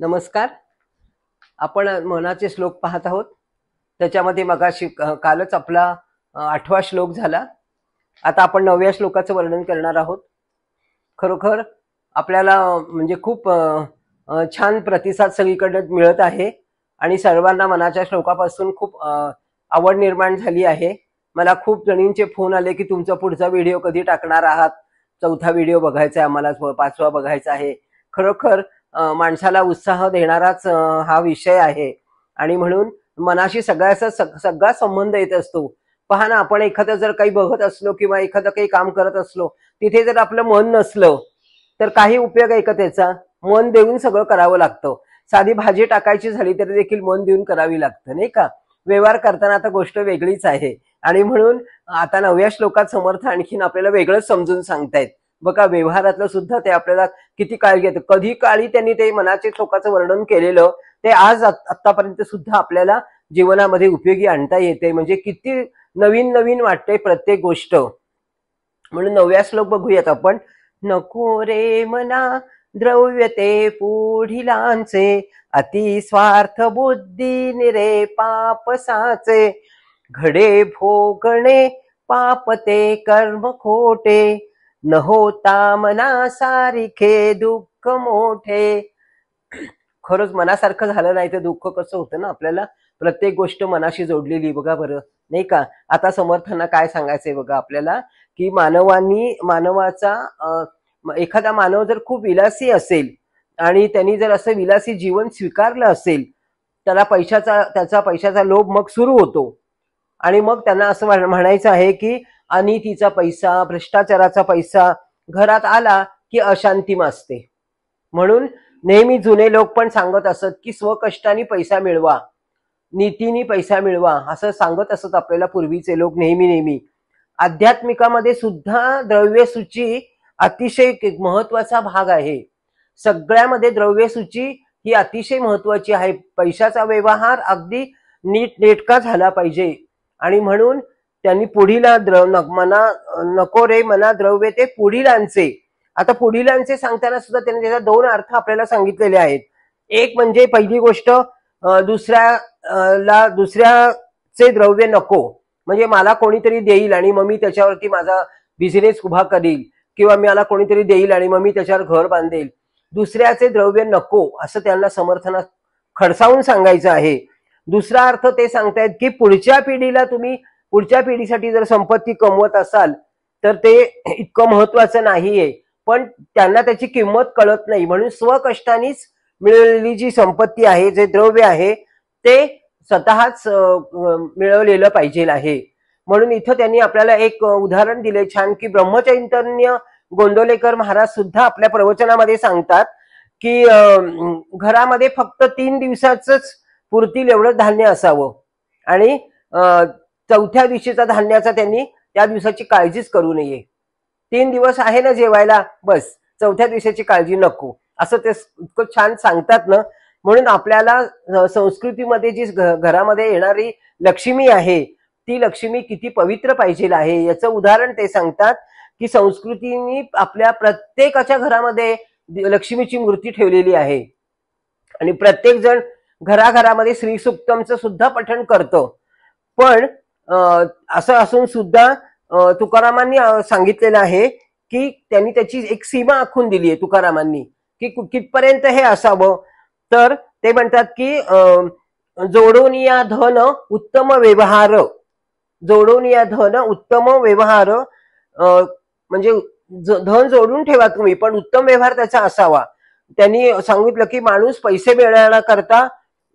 नमस्कार. आपण मनाचे श्लोक पाहत आहोत. त्याच्यामध्ये मगाशी कालच आपला 8वा श्लोक झाला. आता आपण 9व्या श्लोकाचं वर्णन करणार आहोत. खरोखर आपल्याला म्हणजे खूप छान प्रतिसाद सगळीकडे मिळत आहे आणि सर्वांना मनाच्या श्लोकापासून खूप आवड निर्माण झाली आहे. मला खूप जणींचे फोन आले की तुमचा पुढचा व्हिडिओ कधी टाकणार आहात, 4था व्हिडिओ बघायचा आहे आम्हाला, 5वा बघायचा आहे. खरोखर माणसाला उत्साह देणाराच हा विषय आहे आणि म्हणून मनाशी सगळा संबंध येत असतो. पहा ना, आपण एखादं जर काही बघत असलो किंवा एखादं काही काम करत असलो, तिथे जर आपलं मन नसलं तर काही उपयोग आहे का त्याचा? मन देऊन सगळं करावं लागतं. साधी भाजी टाकायची झाली तरी देखील मन देऊन करावी लागतं, नाही का? व्यवहार करताना आता गोष्ट वेगळीच आहे आणि म्हणून आता 9व्या श्लोकात समर्थ आणखीन आपल्याला वेगळंच समजून सांगतायत. बघा, व्यवहारातलं सुद्धा ते आपल्याला किती काळजी घेतं. कधी काळी त्यांनी ते मनाचे श्लोकाचं वर्णन केलेलं ते आज आतापर्यंत सुद्धा आपल्याला जीवनामध्ये उपयोगी आणता येते. म्हणजे किती नवीन नवीन वाटते प्रत्येक गोष्ट. म्हणून 9व्या श्लोक बघूयात आपण. नको रे मना द्रव्य ते पुढिलांचे, अति स्वार्थ बुद्धी निरे पाप साचे, घडे भोगणे पाप ते कर्म खोटे, न होता मना सारिखे दुःख मोठे. खरंच मनासारखं झालं नाही तर दुःख कसं होतं ना आपल्याला. प्रत्येक गोष्ट मनाशी जोडलेली, बघा बरं, नाही का? आता समर्थांना काय सांगायचंय बघा आपल्याला, की मानवाचा एखादा मानव जर खूप विलासी असेल आणि त्यांनी जर असं विलासी जीवन स्वीकारलं असेल, त्याचा पैशाचा लोभ मग सुरू होतो आणि मग त्यांना असं म्हणायचं आहे की अनितीचा पैसा, भ्रष्टाचाराचा पैसा घरात आला की अशांती माजते. म्हणून नेहमी जुने लोक पण सांगत असत की स्वकष्टाने पैसा मिळवा, नीतीने पैसा मिळवा, असं सांगत असत आपल्याला पूर्वीचे लोक नेहमी. आध्यात्मिकामध्ये सुद्धा द्रव्यसूची अतिशय महत्वाचा भाग आहे. सगळ्यामध्ये द्रव्यसूची ही अतिशय महत्वाची आहे. पैशाचा व्यवहार अगदी नीटनेटका झाला पाहिजे आणि म्हणून त्यांनी पुढीला नको रे मना द्रव्य ते पुढीलांचे. आता पुढीलांचे सांगताना सुद्धा त्यांनी त्याचा 2 अर्थ आपल्याला सांगितलेले आहेत. एक म्हणजे पहिली गोष्ट, दुसऱ्याचे द्रव्य नको, म्हणजे मला कोणीतरी देईल आणि मग मी त्याच्यावरती माझा बिझनेस उभा करील, किंवा मला कोणीतरी देईल आणि मग मी त्याच्यावर घर बांधेल. दुसऱ्याचे द्रव्य नको असं त्यांना समर्थना खडसावून सांगायचं आहे. दुसरा अर्थ ते सांगतायत की पुढच्या पिढीसाठी जर संपत्ती कमवत असाल तर ते इतकं महत्वाचं नाहीये, पण त्यांना त्याची किंमत कळत नाही. म्हणून स्वकष्टानेच मिळवलेली जी संपत्ती आहे, जे द्रव्य आहे, ते स्वतःच मिळवलेलं पाहिजे आहे. म्हणून इथं त्यांनी आपल्याला एक उदाहरण दिले छान, की ब्रह्मचैतन्य गोंदवलेकर महाराज सुद्धा आपल्या प्रवचनामध्ये सांगतात की घरामध्ये फक्त 3 दिवसाचंच पुरतील एवढं धान्य असावं आणि 4थ्या दिवशीचा धान्याचा त्यांनी त्या दिवसाची काळजीच करू नये. 3 दिवस आहे ना जेवायला, बस 4थ्या दिवसाची काळजी नको, असं ते इतकं छान सांगतात ना. म्हणून आपल्याला संस्कृतीमध्ये जी घरामध्ये येणारी लक्ष्मी आहे, ती लक्ष्मी किती पवित्र पाहिजे आहे याचं उदाहरण ते सांगतात, की संस्कृतीने आपल्या प्रत्येकाच्या घरामध्ये लक्ष्मीची मूर्ती ठेवलेली आहे आणि प्रत्येक जण घराघरामध्ये श्रीसुक्तमचं सुद्धा पठण करतं. पण असं असून सुद्धा तुकारामांनी सांगितलेलं आहे की त्यांनी त्याची एक सीमा आखून दिली आहे तुकारामांनी, की कितपर्यंत हे असावं. तर ते म्हणतात की जोडून या धन उत्तम व्यवहार, जोडून या धन उत्तम व्यवहार, म्हणजे धन जोडून ठेवा तुम्ही, पण उत्तम व्यवहार त्याचा असावा. त्यांनी सांगितलं की माणूस पैसे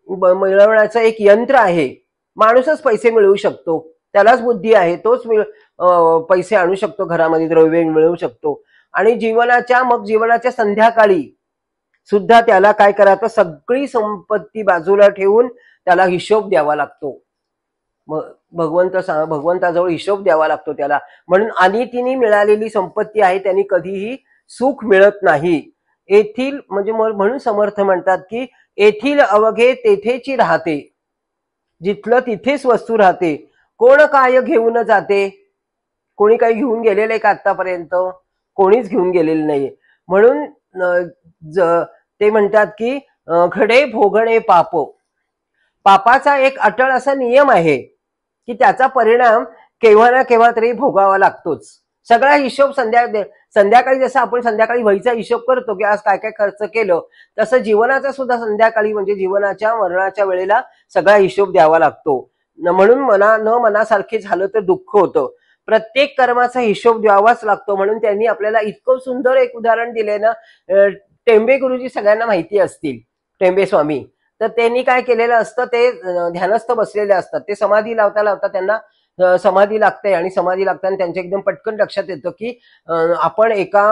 मिळवण्याचं एक यंत्र आहे. माणूसच पैसे मिळवू शकतो, त्यालाच बुद्धी आहे, तोच पैसे आणू शकतो, घरामध्ये द्रव्य मिळवू शकतो. आणि जीवनाच्या संध्याकाळी सुद्धा त्याला काय करायचं, सगळी संपत्ती बाजूला ठेवून त्याला हिशोब द्यावा लागतो. भगवंताजवळ हिशोब द्यावा लागतो त्याला. म्हणून अनितीने मिळालेली संपत्ती आहे, त्यांनी कधीही सुख मिळत नाही. येथील म्हणजे म्हणून समर्थ म्हणतात की येथील अवघे तेथेची राहते, जिथलं तिथेच वस्तू राहते. कोण काय घेऊन जाते? कोणी काही घेऊन गेलेलं आहे का आतापर्यंत? कोणीच घेऊन गेलेलं नाही. म्हणून ते म्हणतात की घडे भोगणे पाप. पापाचा एक अटळ असा नियम आहे की त्याचा परिणाम केव्हा ना केव्हा तरी भोगावा लागतोच. सगळा हिशोब संध्याकाळी जसं आपण संध्याकाळी वहीचा हिशोब करतो की आज काय काय खर्च केलं, तसं जीवनाचा सुद्धा संध्याकाळी म्हणजे जीवनाच्या मरणाच्या वेळेला सगळा हिशोब द्यावा लागतो. म्हणून मनासारखे झालं तर दुःख होतं. प्रत्येक कर्माचा हिशोब द्यावाच लागतो. म्हणून त्यांनी आपल्याला इतकं सुंदर एक उदाहरण दिले ना. टेंबे गुरुजी सगळ्यांना माहिती असतील, टेंबे स्वामी. तर त्यांनी काय केलेलं असतं, ते ध्यानस्थ बसलेले असतात. ते समाधी लावता लावता त्यांना समाधी लागते आणि समाधी लागताना त्यांच्या एकदम पटकन लक्षात येतं की आपण एका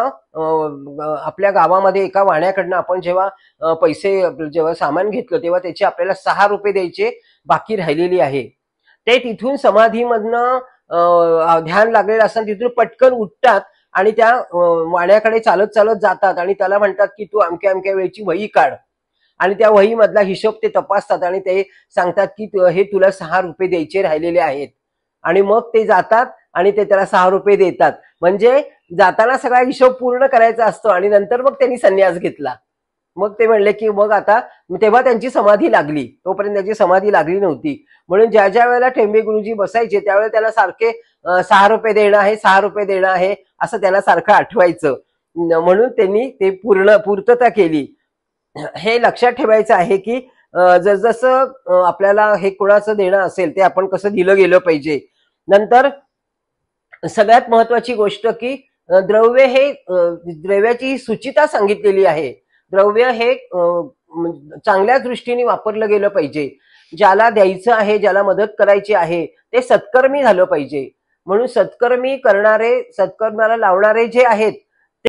आपल्या गावामध्ये एका वाण्याकडनं आपण जेव्हा पैसे जेव्हा सामान घेतलं तेव्हा त्याचे आपल्याला 6 रुपये द्यायचे बाकी राहिलेली आहे. ते तिथून समाधीमधनं ध्यान लागलेलं असताना तिथून पटकन उठतात आणि त्या वाण्याकडे चालत चालत जातात आणि त्याला म्हणतात की तू अमक्या अमक्या वेळची वही काढ. आणि त्या वही मधला हिशोब ते तपासतात आणि ते सांगतात की हे तुला 6 रुपये द्यायचे राहिलेले आहेत. आणि मग ते जातात आणि ते त्याला 6 रुपये देतात. म्हणजे जाताना सगळा हिशोब पूर्ण करायचा असतो आणि नंतर मग त्यांनी संन्यास घेतला. मग ते म्हणले की मग आता, तेव्हा त्यांची समाधी लागली, तोपर्यंत त्यांची समाधी लागली नव्हती. म्हणून ज्या ज्या वेळेला ठेंबे गुरुजी बसायचे त्यावेळेला त्याला सारखे 6 रुपये देणं आहे, 6 रुपये देणं आहे असं त्याला सारखं आठवायचं. म्हणून त्यांनी ते पूर्तता केली. हे लक्षात ठेवायचं आहे की जसजसं आपल्याला हे कुणाचं देणं असेल ते आपण कसं दिलं गेलं पाहिजे. नंतर सगळ्यात महत्वाची गोष्ट की द्रव्य हे द्रव्याची सुचिता सांगितलेली आहे. द्रव्य हे चांगल्या दृष्टीने वापरलं गेलं पाहिजे. ज्याला द्यायचं आहे, ज्याला मदत करायची आहे ते सत्कर्मी झालं पाहिजे. म्हणून सत्कर्मी करणारे, सत्कर्माला लावणारे जे आहेत